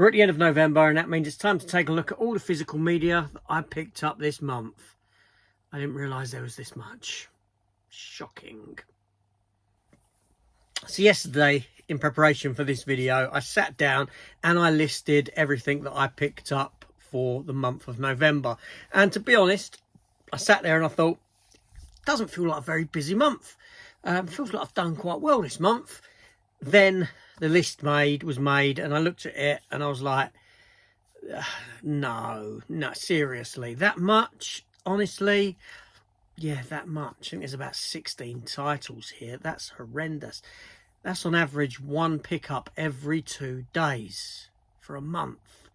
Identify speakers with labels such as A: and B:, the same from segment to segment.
A: We're at the end of November, and that means it's time to take a look at all the physical media that I picked up this month. I didn't realise there was this much. Shocking. So yesterday, in preparation for this video, I sat down and I listed everything that I picked up for the month of November. And to be honest, I sat there and I thought, it doesn't feel like a very busy month. Feels like I've done quite well this month. Then the list was made and I looked at it and I was like, no, seriously, that much? Honestly, yeah, that much. I think there's about 16 titles here. That's horrendous. That's on average one pickup every 2 days for a month.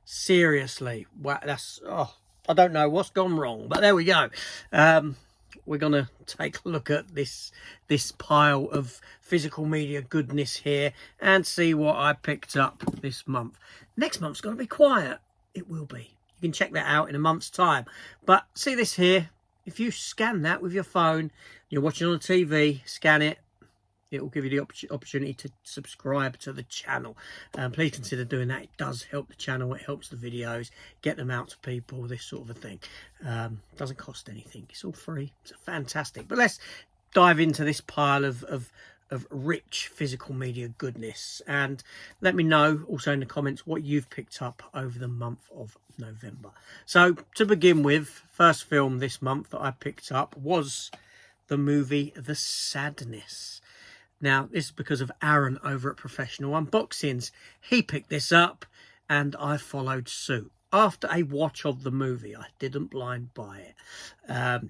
A: Seriously, wow, that's, I don't know what's gone wrong, but there we go. We're going to take a look at this pile of physical media goodness here and see what I picked up this month. Next month's going to be quiet. It will be. You can check that out in a month's time. But see this here? If you scan that with your phone, you're watching on a TV, scan it. It will give you the opportunity to subscribe to the channel. Please consider doing that. It does help the channel. It helps the videos, get them out to people, this sort of a thing. Doesn't cost anything. It's all free. It's fantastic. But let's dive into this pile of rich physical media goodness. And let me know also in the comments what you've picked up over the month of November. So to begin with, first film this month that I picked up was the movie The Sadness. Now, this is because of Aaron over at Professional Unboxings. He picked this up and I followed suit. After a watch of the movie, I didn't blind buy it.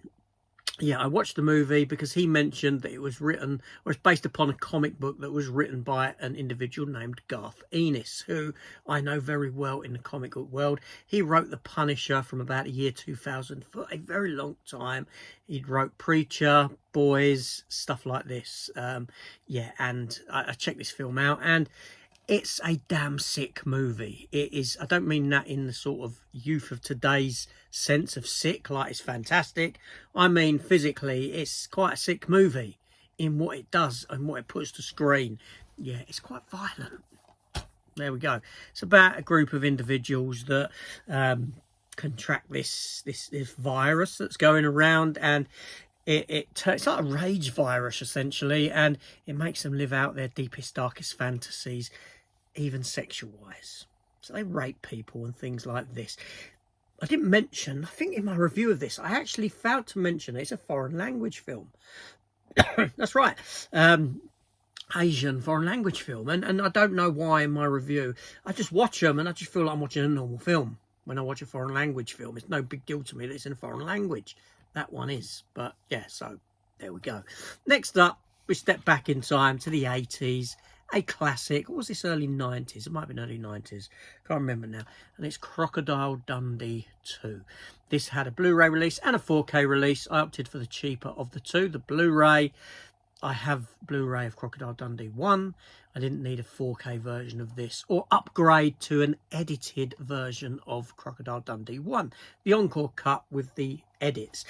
A: Yeah, I watched the movie because he mentioned that it was written, or it's based upon a comic book that was written by an individual named Garth Ennis, who I know very well in the comic book world. He wrote The Punisher from about the year 2000 for a very long time. He wrote Preacher, Boys, stuff like this. Yeah, and I checked this film out and it's a damn sick movie. It is, I don't mean that in the sort of youth of today's sense of sick, like it's fantastic. I mean physically, it's quite a sick movie in what it does and what it puts to screen. Yeah, it's quite violent. There we go. It's about a group of individuals that contract this virus that's going around, and it's like a rage virus essentially, and it makes them live out their deepest, darkest fantasies, even sexual wise. So they rape people and things like this. I didn't mention, I think in my review of this, I actually failed to mention it's a foreign language film. That's right. Asian foreign language film. And I don't know why in my review. I just watch them and I just feel like I'm watching a normal film. When I watch a foreign language film, it's no big deal to me that it's in a foreign language. That one is. But yeah, so there we go. Next up, we step back in time to the 80s. A classic. What was this, early 90s? It might have been early 90s. Can't remember now. And it's Crocodile Dundee 2. This had a Blu-ray release and a 4K release. I opted for the cheaper of the two, the Blu-ray. I have Blu-ray of Crocodile Dundee 1. I didn't need a 4K version of this or upgrade to an edited version of Crocodile Dundee 1. The encore cut with the edits.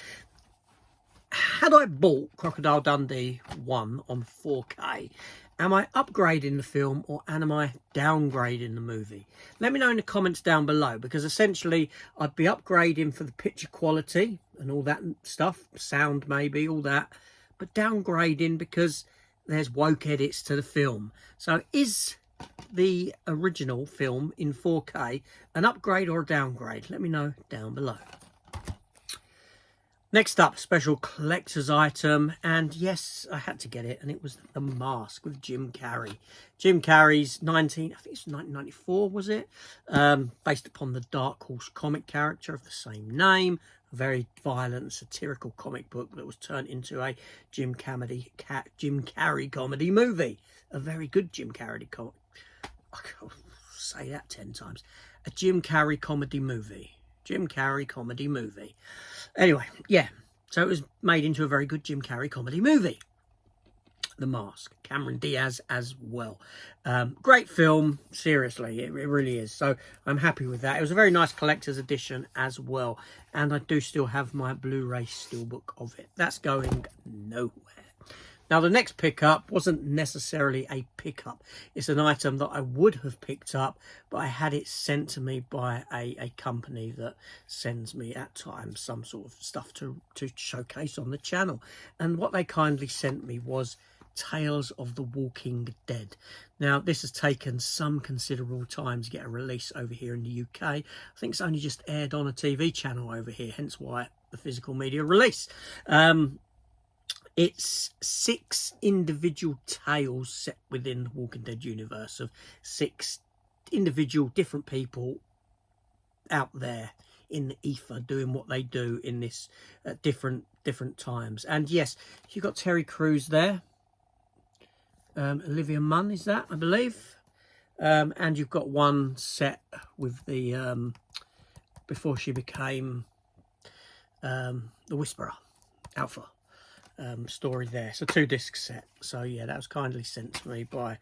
A: Had I bought Crocodile Dundee 1 on 4K, am I upgrading the film or am I downgrading the movie? Let me know in the comments down below, because essentially I'd be upgrading for the picture quality and all that stuff, sound maybe, all that, but downgrading because there's woke edits to the film. So is the original film in 4K an upgrade or a downgrade? Let me know down below. Next up, special collector's item, and yes, I had to get it, and it was The Mask with Jim Carrey. Jim Carrey's I think it's 1994, was it? Based upon the Dark Horse comic character of the same name. A very violent, satirical comic book that was turned into a Jim Carrey comedy movie. A very good Jim Carrey comedy. I can't say that 10 times. A Jim Carrey comedy movie. Jim Carrey comedy movie. Anyway, yeah. So it was made into a very good Jim Carrey comedy movie. The Mask. Cameron Diaz as well. Great film. Seriously, it really is. So I'm happy with that. It was a very nice collector's edition as well. And I do still have my Blu-ray steelbook of it. That's going nowhere. Now, the next pickup wasn't necessarily a pickup. It's an item that I would have picked up, but I had it sent to me by a company that sends me at times some sort of stuff to showcase on the channel. And what they kindly sent me was Tales of the Walking Dead. Now, this has taken some considerable time to get a release over here in the UK. I think it's only just aired on a TV channel over here, hence why the physical media release. It's 6 individual tales set within the Walking Dead universe of 6 individual different people out there in the ether doing what they do in this at different times. And yes, you've got Terry Crews there. Olivia Munn is that, I believe. And you've got one set with the before she became the Whisperer, Alpha. Story there. So 2 disc set. So yeah, that was kindly sent to me by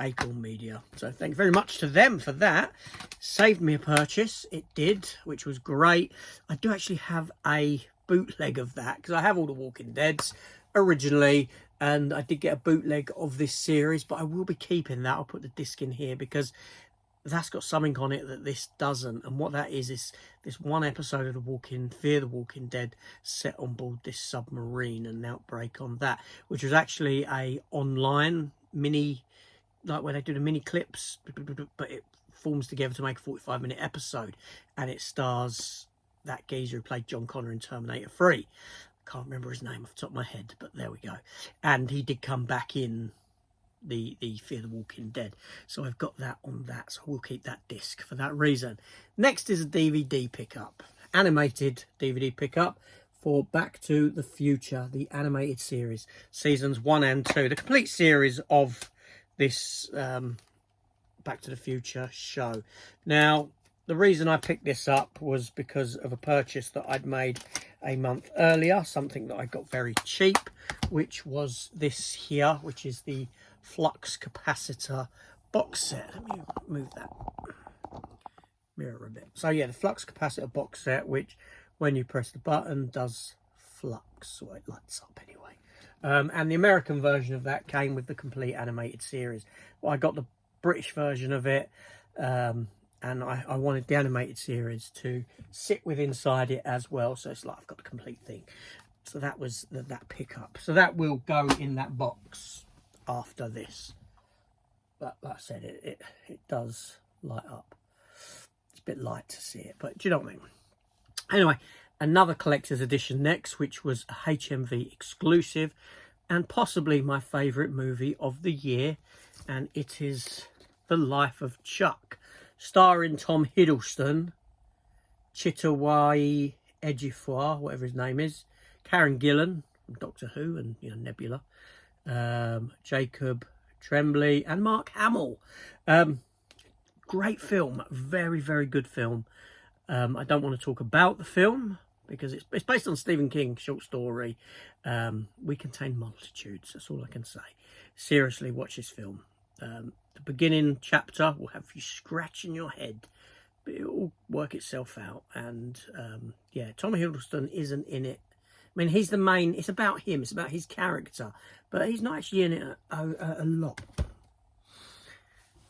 A: Acorn Media. So thank you very much to them for that. Saved me a purchase. It did, which was great. I do actually have a bootleg of that because I have all the Walking Deads originally, and I did get a bootleg of this series, but I will be keeping that. I'll put the disc in here because that's got something on it that this doesn't. And what that is this one episode of Fear the Walking Dead set on board this submarine, and an outbreak on that, which was actually a online mini, like where they do the mini clips, but it forms together to make a 45-minute episode, and it stars that geezer who played John Connor in Terminator 3. Can't remember his name off the top of my head, but there we go. And he did come back in the Fear the Walking Dead, so I've got that on that, so we'll keep that disc for that reason. Next is a DVD pickup, animated DVD pickup for Back to the Future, the animated series, seasons 1 and 2, the complete series of this Back to the Future show. Now, the reason I picked this up was because of a purchase that I'd made a month earlier, something that I got very cheap, which was this here, which is the flux capacitor box set. Let me move that mirror a bit. So yeah, the flux capacitor box set, which when you press the button does flux, or it lights up anyway. And the American version of that came with the complete animated series. Well, I got the British version of it, and I wanted the animated series to sit with inside it as well, so it's like I've got the complete thing. So that was that pickup. So that will go in that box after this. But like I said, it does light up. It's a bit light to see it, but do you know what I mean? Anyway, another collector's edition next, which was a HMV exclusive and possibly my favourite movie of the year, and it is The Life of Chuck, starring Tom Hiddleston, Chiwetel Ejiofor, whatever his name is, Karen Gillan from Doctor Who and Nebula, Jacob Tremblay and Mark Hamill. Great film, very, very good film. I don't want to talk about the film because it's based on Stephen King's short story. We contain multitudes, that's all I can say. Seriously, watch this film. The beginning chapter will have you scratching your head, but it will work itself out. And yeah, Tom Hiddleston isn't in it. I mean, he's the main, it's about him, it's about his character, but he's not actually in it a lot.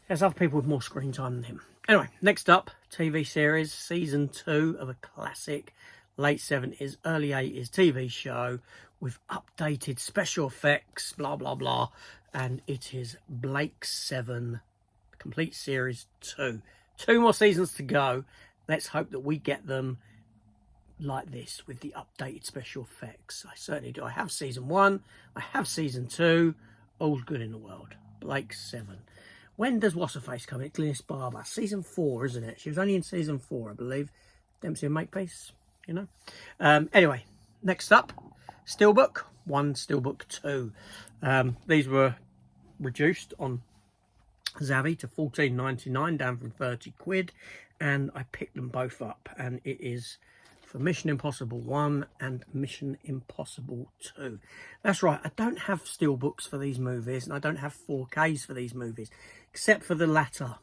A: There's other people with more screen time than him. Anyway, next up, TV series, season 2 of a classic late 70s, early 80s TV show with updated special effects, blah, blah, blah. And it is Blake 7, complete series 2. 2 more seasons to go. Let's hope that we get them like this with the updated special effects. I certainly do. I have season 1, I have season 2, all's good in the world. Blake 7. When does What's-Her-Face come in? Glynis Barber. Season 4, isn't it? She was only in season 4, I believe. Dempsey and Makepeace, you know. Anyway, next up, Steelbook 1, Steelbook 2. These were reduced on Zavvi to $14.99, down from 30 quid, and I picked them both up, and it is for Mission Impossible 1 and Mission Impossible 2. That's right, I don't have steelbooks for these movies, and I don't have 4Ks for these movies, except for the latter.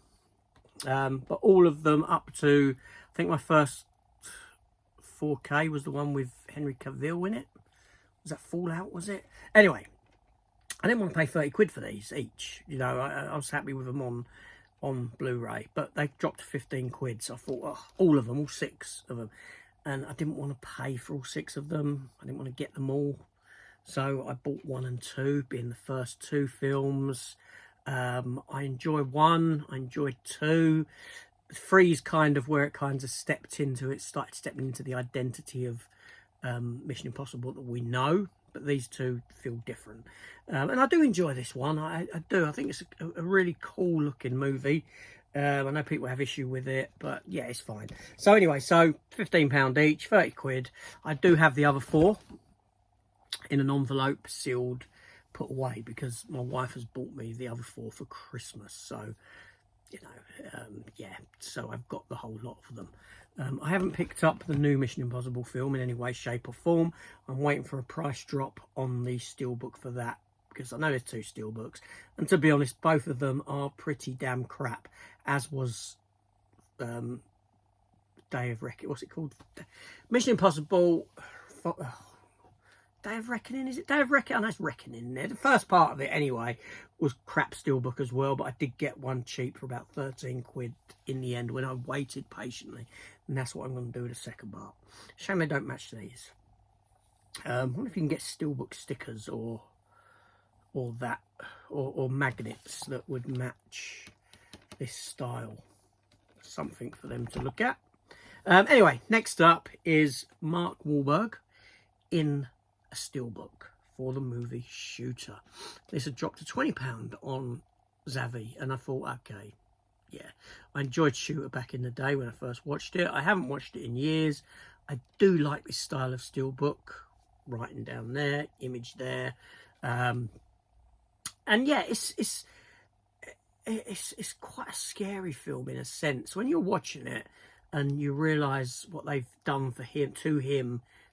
A: But all of them up to, I think my first 4K was the one with Henry Cavill in it. Was that Fallout, was it? Anyway, I didn't want to pay 30 quid for these each. You know, I was happy with them on Blu-ray, but they dropped to 15 quid. So I thought, oh, all of them, all 6 of them. And I didn't want to pay for all 6 of them. I didn't want to get them all. So I bought 1 and 2, being the first 2 films. I enjoy 1, I enjoyed 2. 3 is kind of where it kind of stepped into it, started stepping into the identity of Mission Impossible that we know. But these 2 feel different. And I do enjoy this one. I do. I think it's a really cool looking movie. I know people have issue with it, but yeah, it's fine. So anyway, so £15 each, 30 quid. I do have the other 4 in an envelope, sealed, put away, because my wife has bought me the other 4 for Christmas. So, you know, yeah, so I've got the whole lot of them. I haven't picked up the new Mission Impossible film in any way, shape or form. I'm waiting for a price drop on the steelbook for that, because I know there's 2 steelbooks. And to be honest, both of them are pretty damn crap, as was Day of Reckoning. What's it called? Mission Impossible... Day of Reckoning, is it Day of Reckoning? I know it's Reckoning there. The first part of it, anyway, was crap steelbook as well, but I did get one cheap for about 13 quid in the end when I waited patiently. And that's what I'm going to do with the second part. Shame they don't match these. I wonder if you can get steelbook stickers or that, or magnets that would match this style. Something for them to look at. Anyway, next up is Mark Wahlberg in a steelbook for the movie Shooter. This had dropped to £20 on Zavvi, and I thought, okay, yeah, I enjoyed Shooter back in the day when I first watched it. I haven't watched it in years. I do like this style of steelbook, writing down there, image there, and yeah, it's quite a scary film in a sense when you're watching it and you realise what they've done for him,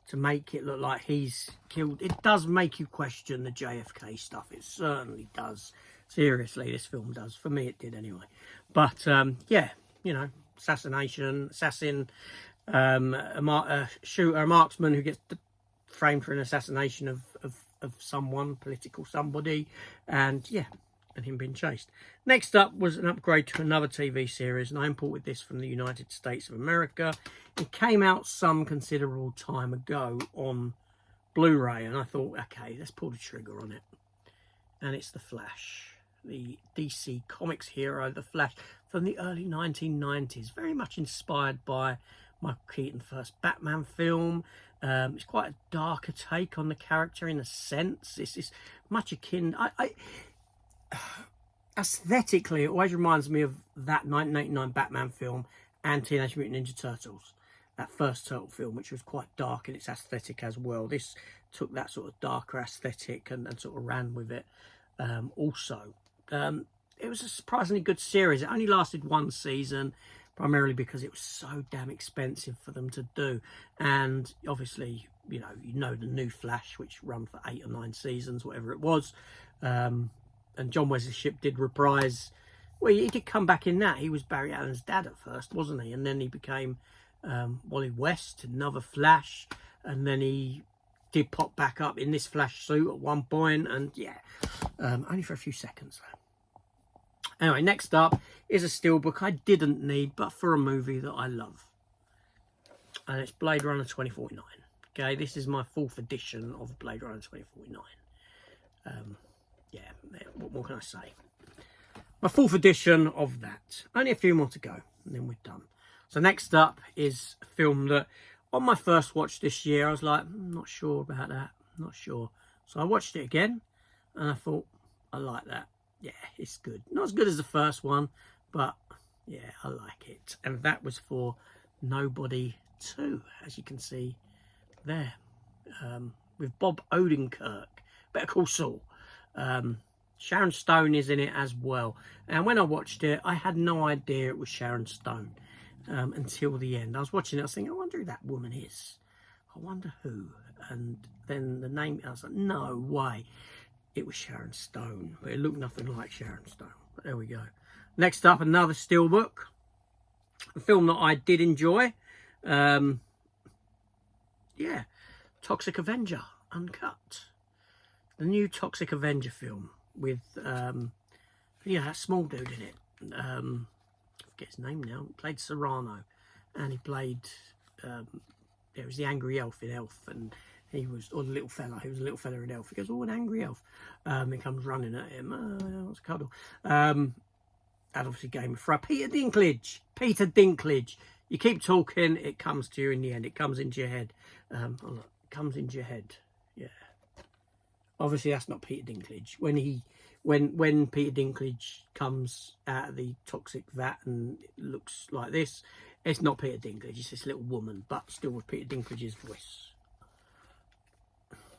A: to make it look like he's killed. It does make you question the JFK stuff. It certainly does. Seriously, this film does. For me, it did anyway. But, yeah, you know, assassin, a shooter, a marksman who gets framed for an assassination of someone, political somebody. And, yeah, and him being chased. Next up was an upgrade to another TV series, and I imported this from the United States of America. It came out some considerable time ago on Blu-ray, and I thought, okay, let's pull the trigger on it. And it's The Flash, the DC Comics hero, The Flash, from the early 1990s, very much inspired by Michael Keaton's first Batman film. It's quite a darker take on the character in a sense. It's much akin... aesthetically, it always reminds me of that 1989 Batman film and Teenage Mutant Ninja Turtles, that first Turtle film, which was quite dark in its aesthetic as well. This took that sort of darker aesthetic and sort of ran with it also. It was a surprisingly good series. It only lasted 1 season, primarily because it was so damn expensive for them to do. And obviously, you know the new Flash, which ran for 8 or 9 seasons, whatever it was. And John Wesley Shipp did reprise. Well, he did come back in that. He was Barry Allen's dad at first, wasn't he? And then he became Wally West, another Flash. And then he did pop back up in this Flash suit at one point. And yeah, only for a few seconds though. Anyway, next up is a steelbook I didn't need, but for a movie that I love. And it's Blade Runner 2049. Okay, this is my 4th edition of Blade Runner 2049. Yeah, what more can I say? My 4th edition of that. Only a few more to go, and then we're done. So next up is a film that, on my first watch this year, I was like, not sure about that, not sure. So I watched it again, and I thought, I like that. Yeah, it's good. Not as good as the first one, but yeah, I like it. And that was for Nobody 2, as you can see there, with Bob Odenkirk, Better Call Saul. Sharon Stone is in it as well, and when I watched it I had no idea it was Sharon Stone until the end. I was watching it, I was thinking, I wonder who that woman is, I wonder who, and then the name, I was like, no way, it was Sharon Stone, but it looked nothing like Sharon Stone. But there we go. Next up, another steelbook, a film that I did enjoy, yeah, Toxic Avenger Uncut. the new Toxic Avenger film with, that small dude in it. I forget his name now. He played Serrano, and he played, it was the angry elf in Elf, and he was, or the little fella. He was a little fella in Elf. He goes, oh, an angry elf. He comes running at him. What's a cuddle? And obviously Game of Thrones. Peter Dinklage. You keep talking, it comes to you in the end. It comes into your head. Oh, look, it comes into your head. Yeah. Obviously, that's not Peter Dinklage. When Peter Dinklage comes out of the toxic vat and it looks like this, it's not Peter Dinklage. It's this little woman, but still with Peter Dinklage's voice.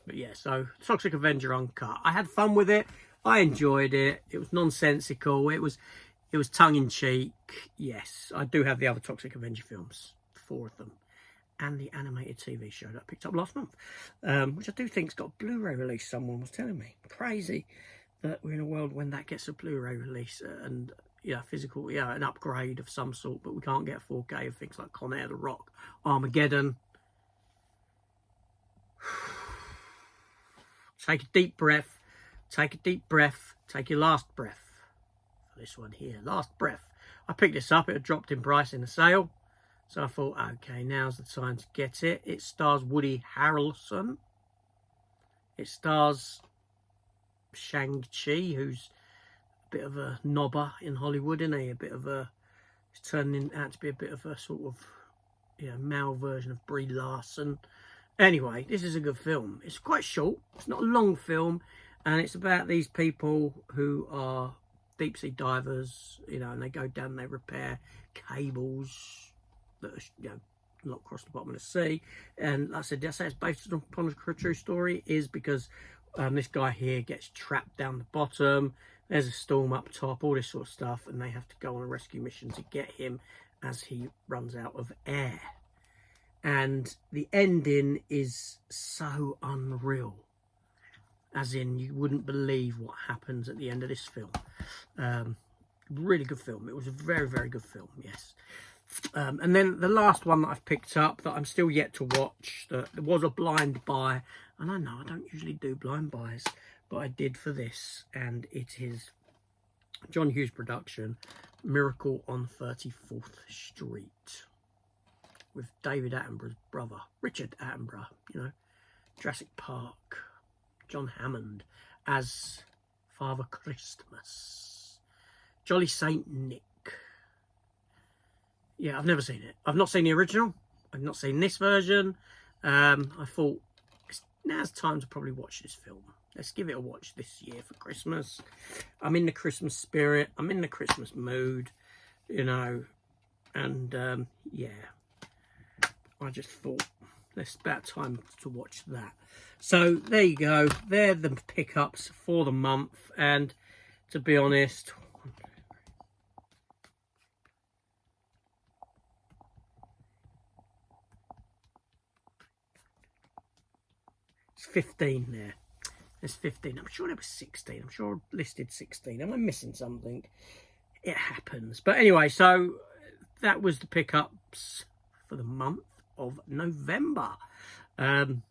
A: But yeah, so Toxic Avenger Uncut. I had fun with it. I enjoyed it. It was nonsensical. It was tongue-in-cheek. Yes, I do have the other Toxic Avenger films, 4 of them, and the animated TV show that I picked up last month, which I do think's got a Blu-ray release. Someone was telling me. Crazy that we're in a world when that gets a Blu-ray release and physical, an upgrade of some sort, but we can't get 4K of things like Con Air, The Rock, Armageddon. Take a deep breath. Take a deep breath. Take your last breath. For this one here, last breath. I picked this up. It had dropped in price in the sale. So I thought, okay, now's the time to get it. It stars Woody Harrelson. It stars Shang-Chi, who's a bit of a knobber in Hollywood, isn't he? He's turning out to be a bit of a sort of, male version of Brie Larson. Anyway, this is a good film. It's quite short. It's not a long film. And it's about these people who are deep sea divers, and they go down and they repair cables that are, not across the bottom of the sea. And like I said, did I say it's based upon a true story? Is because this guy here gets trapped down the bottom. There's a storm up top, all this sort of stuff. And they have to go on a rescue mission to get him as he runs out of air. And the ending is so unreal. As in, you wouldn't believe what happens at the end of this film. Really good film. It was a very, very good film, yes. And then the last one that I've picked up that I'm still yet to watch, that was a blind buy. And I know I don't usually do blind buys, but I did for this. And it is John Hughes production, Miracle on 34th Street. With David Attenborough's brother, Richard Attenborough, Jurassic Park, John Hammond as Father Christmas, Jolly Saint Nick. Yeah, I've never seen it. I've not seen the original. I've not seen this version. I thought now's time to probably watch this film. Let's give it a watch this year for Christmas. I'm in the Christmas spirit. I'm in the Christmas mood, and yeah. I just thought it's about time to watch that. So there you go. They're the pickups for the month. And to be honest, it's 15 there. There's 15. I'm sure there was 16. I'm sure I listed 16. Am I missing something? It happens. But anyway, so that was the pickups for the month of November. I'm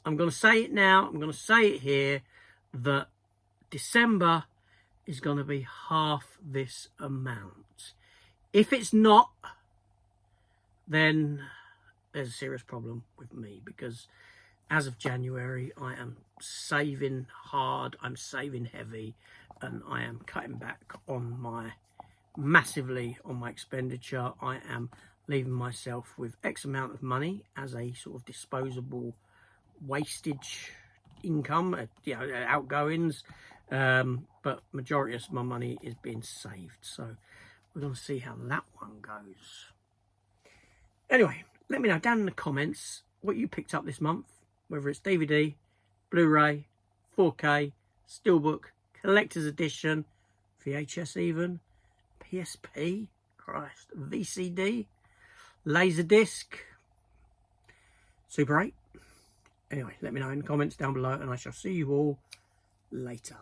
A: going to say it now. I'm going to say it here that December is going to be half this amount. If it's not, then there's a serious problem with me, because as of January, I am saving hard, I'm saving heavy, and I am cutting back on massively on my expenditure. I am leaving myself with X amount of money as a sort of disposable wastage income, outgoings, but majority of my money is being saved. So we're going to see how that one goes. Anyway, let me know down in the comments what you picked up this month, whether it's DVD, Blu-ray, 4K, steelbook, collector's edition, VHS even, PSP, Christ, VCD, Laserdisc, Super 8. Anyway, let me know in the comments down below, and I shall see you all later.